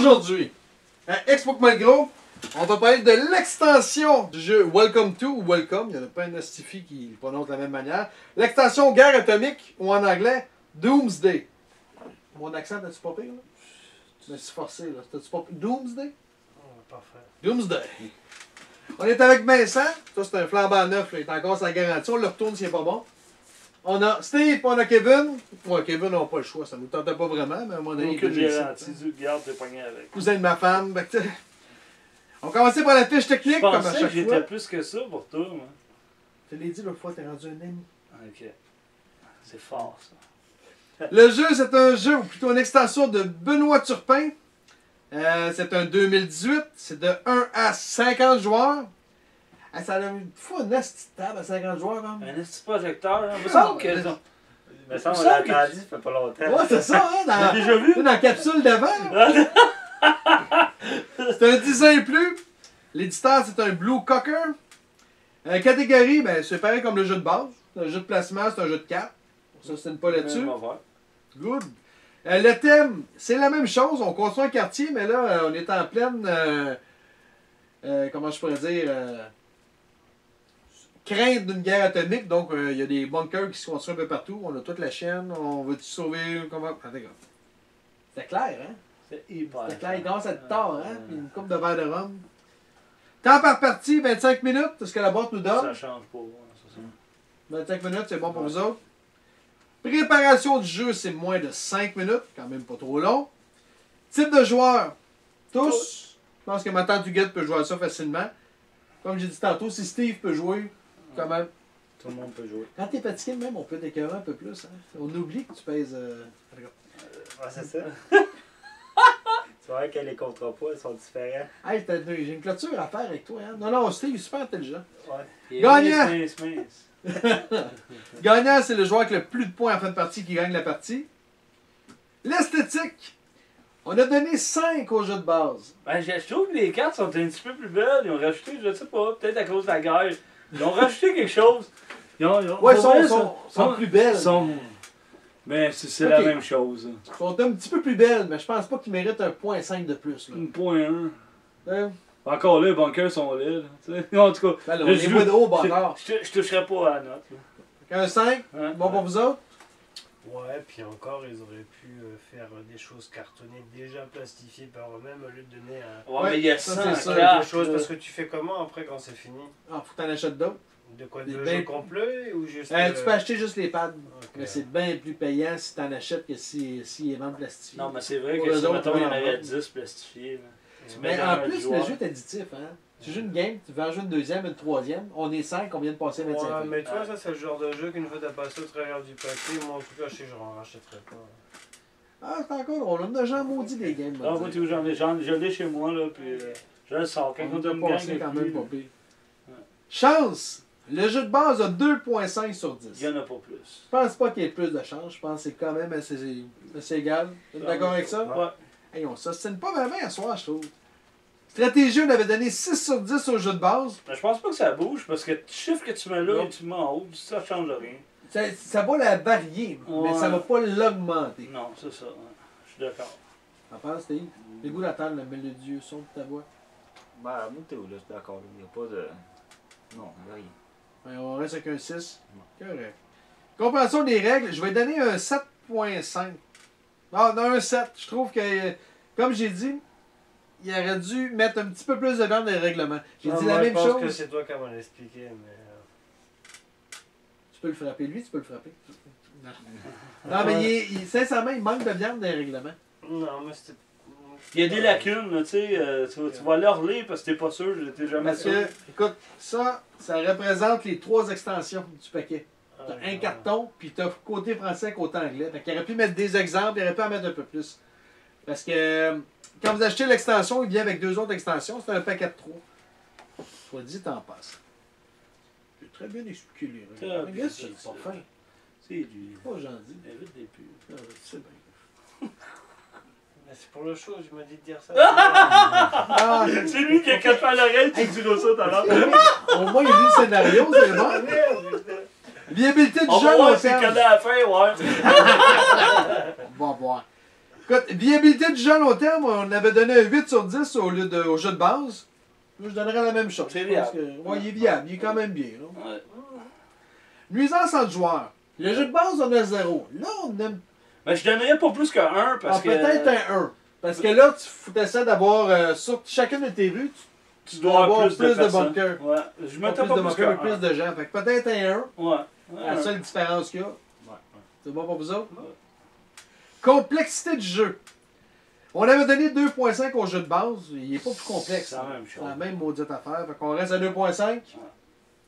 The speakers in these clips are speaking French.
Aujourd'hui, à Expo Malgros, on va parler de l'extension du jeu Welcome to ou Welcome. Il n'y en a pas un astifi qui le prononce de la même manière. L'extension Guerre atomique ou en anglais Doomsday. Mon accent, t'as-tu pas pire, là? Je me suis forcé, là. T'as-tu pas pire? Doomsday? Parfait. Doomsday. On est avec Vincent. Ça, c'est un flambant neuf. Là. Il est encore sa garantie. On le retourne s'il n'est pas bon. On a Steve et on a Kevin. Ouais, Kevin n'a pas le choix. Ça ne nous tentait pas vraiment, mais à un moment donné, Aucune garantie du garde de pogner avec. cousin de ma femme. On va commencer par la fiche technique, comme à Je pensais chaque que j'étais fois. plus que ça pour toi, moi. Je te l'ai dit l'autre fois, t'es rendu un ami. Ok. C'est fort, ça. Le jeu, c'est un jeu, ou plutôt une extension de Benoît Turpin. C'est un 2018. C'est de 1 à 50 joueurs. Ah, ça a une fois une petite table à 50 joueurs, hein? Un petit projecteur, hein. Ah, Me semble que. Mais ça, on l'a attendu, ça fait pas longtemps. Ouais, c'est ça, hein? T'as déjà vu? Dans la capsule d'avant. C'est un 10 ans et plus. L'éditeur, c'est un Blue Cocker. Catégorie, ben, c'est pareil comme le jeu de base. C'est un jeu de placement, c'est un jeu de cartes. On s'ostine pas là-dessus. Good. Le thème, c'est la même chose. On construit un quartier, mais là, on est en pleine. Comment je pourrais dire crainte d'une guerre atomique. Donc, il y a des bunkers qui se construisent un peu partout. On a toute la chaîne. On va-tu sauver. Comment. Ah, d'accord. C'était clair, hein? C'est hyper. C'était clair. Il commence à être tard, hein? Puis une coupe de verre de rhum. Temps par partie, 25 minutes. C'est ce que la boîte nous donne. Ça change pas. Ça. 25 minutes, c'est bon pour vous autres. Préparation du jeu, c'est moins de 5 minutes. Quand même pas trop long. Type de joueur. Tous. Je pense que ma tante Huguette peut jouer à ça facilement. Comme j'ai dit tantôt, si Steve peut jouer, quand même. Tout le monde peut jouer. Quand t'es fatigué même, on peut t'écœurer un peu plus. Hein? On oublie que tu pèses... Ouais, c'est ça. Tu vois que les contrepoids sont différents. Hey, j'ai une clôture à faire avec toi. Hein? Non, non, Steve est super intelligent. Ouais. Gagnant! Mince. Gagnant, c'est le joueur avec le plus de points en fin de partie qui gagne la partie. L'esthétique. On a donné 5 au jeu de base. Ben, je trouve que les cartes sont un petit peu plus belles. Ils ont rajouté, je sais pas, peut-être à cause de la guerre. Ils ont rajouté quelque chose. Ouais, ils sont plus belles. Mais c'est Ok. la même chose. Ils sont un petit peu plus belles, mais je pense pas qu'ils méritent un point 5 de plus. Là. 1.1. Hein? Encore là, les bunkers sont là. En tout cas, Ben là, on est moins de haut, encore. je toucherais pas à la note. Là. Un 5, Hein? bon pour vous autres? Ouais, puis encore, ils auraient pu faire des choses cartonnées déjà plastifiées par eux-mêmes au lieu de donner un... Ouais, mais il y a ça, 100 c'est ça, cartes. des choses, parce que tu fais comment après quand c'est fini? Ah, faut que t'en achètes d'autres. De quoi? Des De ben- jeu complet ou juste... Tu peux acheter juste les pads. Ok. Mais c'est bien plus payant si t'en achètes que si ils vendent plastifiés. Non, mais c'est vrai Pour que eux si, autres, mettons, il y en ouais, avait ouais. 10 plastifiés. Là. Tu Mais mets en un plus, joueur. le jeu est additif. Hein? Tu joues une game, tu veux en jouer une deuxième, une troisième. On est 5, on vient de passer 25 Ouais, filles. mais tu vois, ça c'est le genre de jeu qu'une fois t'as passé au travers du papier, moi en tout cas, je sais que je n'en rachèterais pas. Ah, c'est encore drôle. On a déjà maudit des games. Ah, moi, tu je l'ai chez moi, là, puis je le sors. Quand On on a donne une gang, passé quand même pas pire. Ouais. Chance! Le jeu de base a 2.5 sur 10. il n'y en a pas plus. Je pense pas qu'il y ait plus de chance. Je pense que c'est quand même assez égal. Vous êtes d'accord avec ça? Ouais. Hey, on s'ostine pas vraiment à soir, je trouve. Stratégie, on avait donné 6 sur 10 au jeu de base. Mais je pense pas que ça bouge, parce que le chiffre que tu mets là Non. et tu mets en haut, ça change rien. Ça va la varier, mais Ouais. ça va pas l'augmenter. Non, c'est ça. Ouais. Je suis d'accord. T'en penses, Steve? Les goûts d'attendre le mélodieux son de ta voix. Bah, moi, t'es où là? C'est d'accord. Il n'y a pas de. Non, il n'y a rien. Ouais, on reste avec un 6. Correct. Compréhension des règles, je vais donner un 7.5. Ah, non, un 7. Je trouve que, comme j'ai dit, il aurait dû mettre un petit peu plus de viande dans les règlements. J'ai dit la même Je pense que chose. c'est toi qui m'en expliqué, mais... Tu peux le frapper, lui, tu peux le frapper. Non, non mais sincèrement, il manque de viande dans les règlements. Non, mais c'était... Il y a des lacunes, là, tu sais. Tu vas leur lire parce que t'es pas sûr, j'étais jamais Parce sûr. que, écoute, ça représente les 3 extensions du paquet. T'as un carton, puis t'as côté français, côté anglais. Fait qu'il aurait pu mettre des exemples, il aurait pu en mettre un peu plus. Parce que quand vous achetez l'extension, il vient avec 2 autres extensions, c'est un paquet de 3. Soit dit en passe. J'ai très bien expliqué les règles. Ah, Regarde, puis c'est pas c'est- fin. C'est du. Pas gentil. Évite des pubs. Ah, c'est bien. Mais c'est pour le show, je me dis de dire ça. Ah, C'est lui qui a capé à l'oreille, tu diras ça tout à l'heure. au moins, il a vu le scénario, c'est bon. Viabilité du On jeu, va on voir s'il connaît à la fin, ouais. Bon, bon. Écoute, viabilité du jeu à long terme, on avait donné un 8 sur 10 au jeu de base. Moi, je donnerais la même chose. C'est Je pense viable. que- ouais, il est viable, il est quand même bien. Là. Ouais. Nuisance entre joueurs. Le jeu de base, on a 0. Là, on a Mais je donnerais pas plus qu'un parce que. peut-être un 1. Parce que là, tu essaies d'avoir, sur chacune de tes rues, Tu dois avoir plus de personnes. bunkers. Ouais. Je pas mettais plus pas de plus bunkers, mais qu'un. plus de gens. Fait que peut-être un 1. Ouais. La Ouais. seule différence qu'il y a. Ouais. C'est bon pour vous autres? Ouais. Complexité du jeu. On avait donné 2.5 au jeu de base. Il n'est pas plus complexe. C'est la même chose. C'est la même maudite affaire. Fait qu'on reste à 2.5.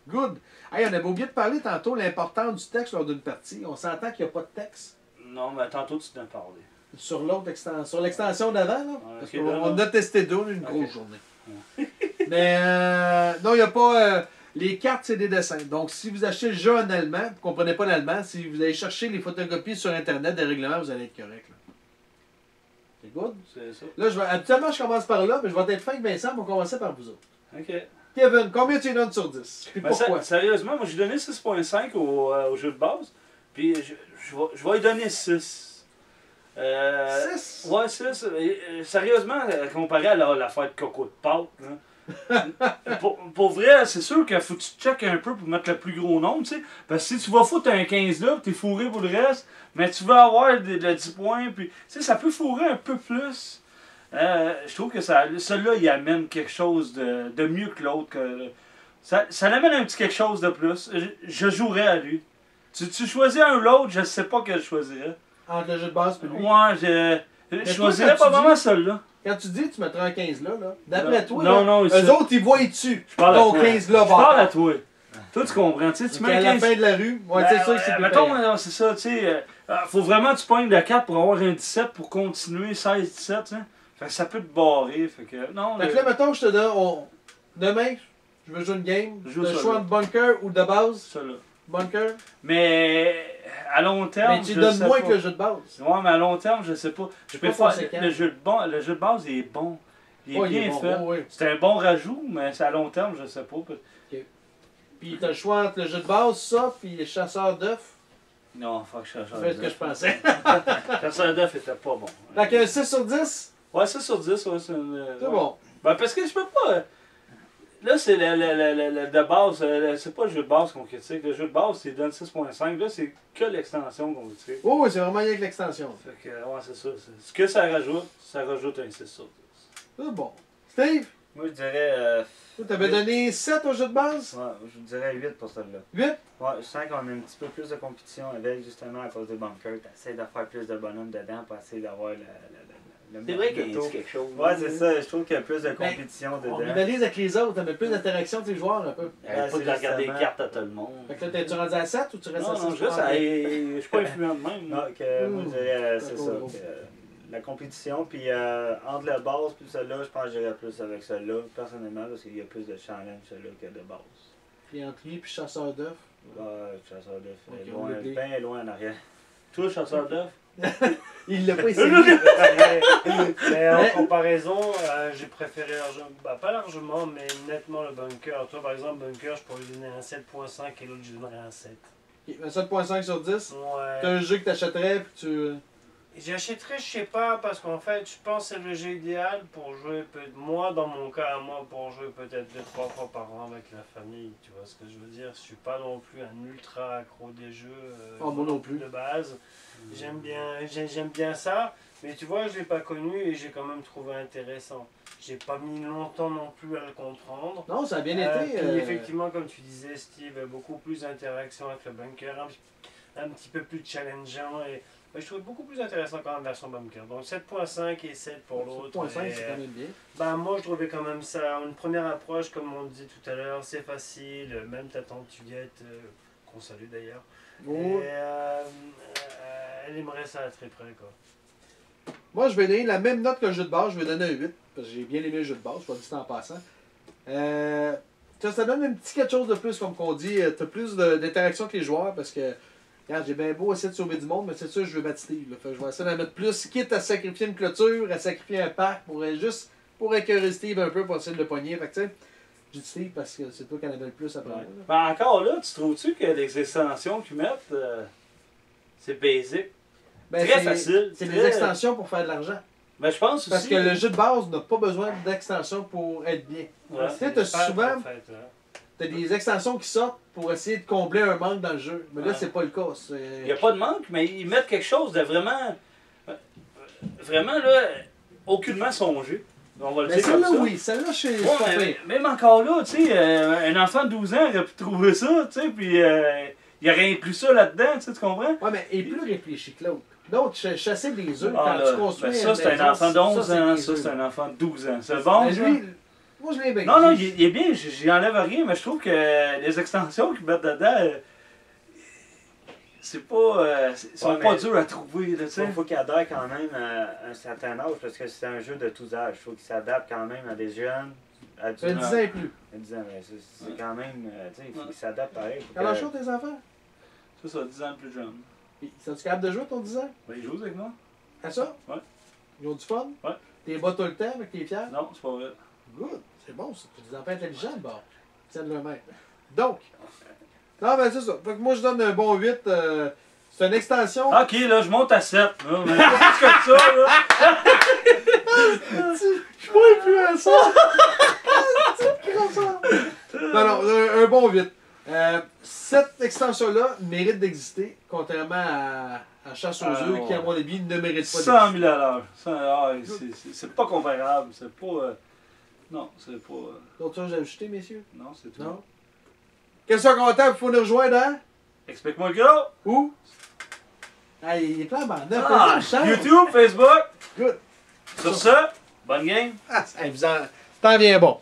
Good. Hey, on avait oublié de parler tantôt de l'importance du texte lors d'une partie. On s'entend qu'il n'y a pas de texte Non, mais tantôt tu t'en parlais. sur l'autre extension. Sur l'extension d'avant, là. Parce ok, qu'on là, on a testé deux, on a eu une grosse Ok. journée. Mais non, il n'y a pas. Les cartes, c'est des dessins. Donc, si vous achetez le jeu en allemand, vous ne comprenez pas l'allemand, si vous allez chercher les photocopies sur Internet des règlements, vous allez être correct. Là. C'est good? C'est ça. Là, habituellement, je commence par là, mais je vais être fin avec Vincent, on va commencer par vous autres. Ok. Kevin, combien tu lui donnes sur 10? Puis Mais pourquoi? sérieusement, moi j'ai donné 6.5 au jeu de base. Puis je vais lui donner 6. 6? Ouais, 6. Sérieusement, comparé à l'affaire de coco de pâte, là. pour vrai, c'est sûr qu'il faut que tu checkes un peu pour mettre le plus gros nombre, tu sais. Parce que si tu vas foutre un 15 là, t'es fourré pour le reste, mais tu vas avoir le 10 points, puis tu sais, ça peut fourrer un peu plus. Je trouve que celui-là, il amène quelque chose de mieux que l'autre. Ça l'amène un petit quelque chose de plus. Je jouerais à lui. Tu choisis un ou l'autre, je sais pas quel je choisirais. Entre le jeu de base et lui. Ouais, je toi, choisirais quand pas tu vraiment dis- celui-là. Quand tu dis, tu mettras un 15 là. D'après Non. toi, Non, là, non, eux ici. autres, ils voient dessus. Je parle à Donc toi. 15 là, Je parle à toi. Toi, tu comprends. Tu sais, tu Donc, mets à un la 15. fin de la rue, ouais, c'est sûr que c'est plus Mettons, payant. c'est ça, tu sais. Faut vraiment que tu pognes de 4 pour avoir un 17 pour continuer 16-17, tu sais. Fait que ça peut te barrer. Fait que, non, Fait que là, mettons, je te donne. Demain, je veux jouer une game. Joue Le ça, choix là. de bunker ou de base. ça là. Bunker. Mais à long terme. Mais tu je donnes sais moins pas. que le jeu de base. Ouais, mais à long terme, je sais pas. Je C'est pas préfère. conséquent. Le jeu de base, il est bon. Il est Ouais, bien bon, fait. ouais, ouais. C'est un bon rajout, mais c'est à long terme, je sais pas. Puis t'as le choix entre le jeu de base, ça, puis les chasseurs d'œufs. Non, faut que je cherche C'est ce que je pensais. Chasseur d'œuf était pas bon. Fait que 6 sur 10, Ouais, 6 sur 10, ouais, c'est c'est bon. Ben, parce que je peux pas. Là, c'est le de base. C'est pas le jeu de base qu'on critique. Le jeu de base, c'est donne 6.5. Là, c'est que l'extension qu'on critique. Oh, oui, c'est vraiment rien avec l'extension. Fait que, ouais, c'est ça. Ce que ça rajoute un 6 sur 10. C'est bon. Steve, Moi, je dirais. toi, t'avais donné 7 au jeu de base? Ouais, je dirais 8 pour celle-là. 8? Ouais, je sens qu'on a un petit peu plus de compétition avec, justement, à cause des bunkers. T'essaies de faire plus de bonhommes dedans pour essayer d'avoir le C'est vrai qu'il y a taux. quelque chose. Ouais, c'est ça. Je trouve qu'il y a plus de compétition On dedans. rivalise avec les autres, t'avais plus d'interaction avec les joueurs un peu. Pas c'est de regarder les justement- cartes à tout le monde. Fait que là, t'es-tu rendu à 7 ou tu restes à Non, 6? non, je suis pas influent de même. Non, que moi, je dirais, c'est Ouais, ça. ouais. que, la compétition, puis entre la base puis celle-là, je pense que j'irais plus avec celle-là, personnellement, parce qu'il y a plus de challenge celle-là que de base. Puis entre lui puis chasseur d'œufs. Ouais, chasseur d'œuf, Ok, est on loin, l'oublie. bien loin en arrière. Toi, chasseur d'œuf. Il l'a pas essayé. Mais en comparaison, j'ai préféré largement, pas largement, mais nettement le bunker. Toi, par exemple, bunker, je pourrais lui donner un 7.5 et l'autre, je lui donnerais un 7. Ok, 7.5 sur 10. T'as Ouais. un jeu que t'achèterais puis tu. J'achèterais, je sais pas, parce qu'en fait, je pense que c'est le jeu idéal pour jouer, moi, dans mon cas, moi, pour jouer peut-être 2-3 fois par an avec la famille. Tu vois ce que je veux dire? Je suis pas non plus un ultra accro des jeux Oh, moi non plus. de base. J'aime bien ça, mais tu vois, je l'ai pas connu et j'ai quand même trouvé intéressant. J'ai pas mis longtemps non plus à le comprendre. Non, ça a bien Puis été. effectivement, comme tu disais, Steve, beaucoup plus d'interaction avec le bunker, un petit peu plus challengeant et je trouvais beaucoup plus intéressant quand même version bunker. Donc 7.5 et 7 pour l'autre. 7.5, Et, c'est quand même bien. ben, moi, je trouvais quand même ça une première approche, comme on disait tout à l'heure, c'est facile. Même ta tante Huguette, qu'on salue d'ailleurs, Oh. et, elle aimerait ça à très près, quoi. Moi, je vais donner la même note que le jeu de base. Je vais donner un 8. Parce que j'ai bien aimé le jeu de base, je vais le dire en passant. Ça donne un petit quelque chose de plus, comme qu'on dit. T'as plus d'interaction avec les joueurs parce que. Regarde, j'ai bien beau essayer de sauver du monde, mais c'est sûr, je veux battre Steve. Là. Fait que je vais essayer d'en mettre plus, quitte à sacrifier une clôture, à sacrifier un parc, juste pour écœurer Steve un peu pour essayer de le pogner. Fait que tu sais, je dis Steve parce que c'est toi qui en avais le plus après. Ouais. moi, là. Ben encore là, tu trouves-tu que les extensions qu'ils mettent, c'est basic? Ben, Très facile. C'est très- des extensions pour faire de l'argent. Ben, je pense Parce aussi. que le jeu de base n'a pas besoin d'extensions pour être bien. Ouais. Tu sais, t'as Super, souvent en fait, hein. t'as des extensions qui sortent pour essayer de combler un manque dans le jeu. Mais là, Ouais. c'est pas le cas. Il n'y a pas de manque, mais ils mettent quelque chose de vraiment. Vraiment, là, aucunement songé. On va le Mais dire comme celle-là, ça. oui. Celle-là, je suis Ouais, pas mais pire. même encore là, tu sais, un enfant de 12 ans aurait pu trouver ça, tu sais, puis il aurait inclus ça là-dedans, tu comprends? Ouais, mais il est plus réfléchi que l'autre. L'autre, chasser des œufs Ah, quand là, tu construis. ben ça, une c'est un maison, enfant de 11 c'est ans, des ça, œufs. c'est un enfant de 12 ans. C'est bon, Mais ça? lui, moi, je l'ai bien Non, non, dit. il est bien, j'y enlève rien, mais je trouve que les extensions qu'ils mettent dedans, c'est pas. Sont Ouais, pas mais- durs à trouver, là, tu sais. Il faut qu'il adhère quand même à un certain âge parce que c'est un jeu de tous âges. Il faut qu'il s'adapte quand même à des jeunes, Ça fait adultes. 10 ans et plus. 10 ans, mais c'est quand même. Tu sais, il faut qu'il s'adapte pareil. Faut Alors, que- chaud, tes enfants? C'est ça, 10 ans de plus jeune. Puis, sont-tu capable de jouer, ton 10 ans? Ben, ils jouent avec moi? À ça? Ouais. Ils ont du fun? Ouais. T'es bas tout le temps, mais t'es fier? Non, c'est pas vrai. Good. C'est bon, ça. C'est des enfants intelligents, bon. Ils tiennent leur maître. Donc, non, ben c'est ça. Fait que moi, je donne un bon 8. C'est une extension. Ok, là, je monte à 7. Là, mais pas plus que ça, là. Je suis pas influençant. Non, non, un bon 8. Cette extension-là mérite d'exister, contrairement à Chasse aux Ah, œufs, qui, à ouais. mon avis, ne mérite pas 100 000 à l'heure. C'est pas comparable. C'est pas. Non, c'est pas. D'autres choses à ajouter, messieurs? Non, c'est tout. Non? Question comptable, il faut nous rejoindre, hein? Explique-moi le gros. Où? Ah, il est plein en bande. Ah, YouTube, Facebook. Good. Sur ça, bonne game. Ah, vous en... T'en viens bon.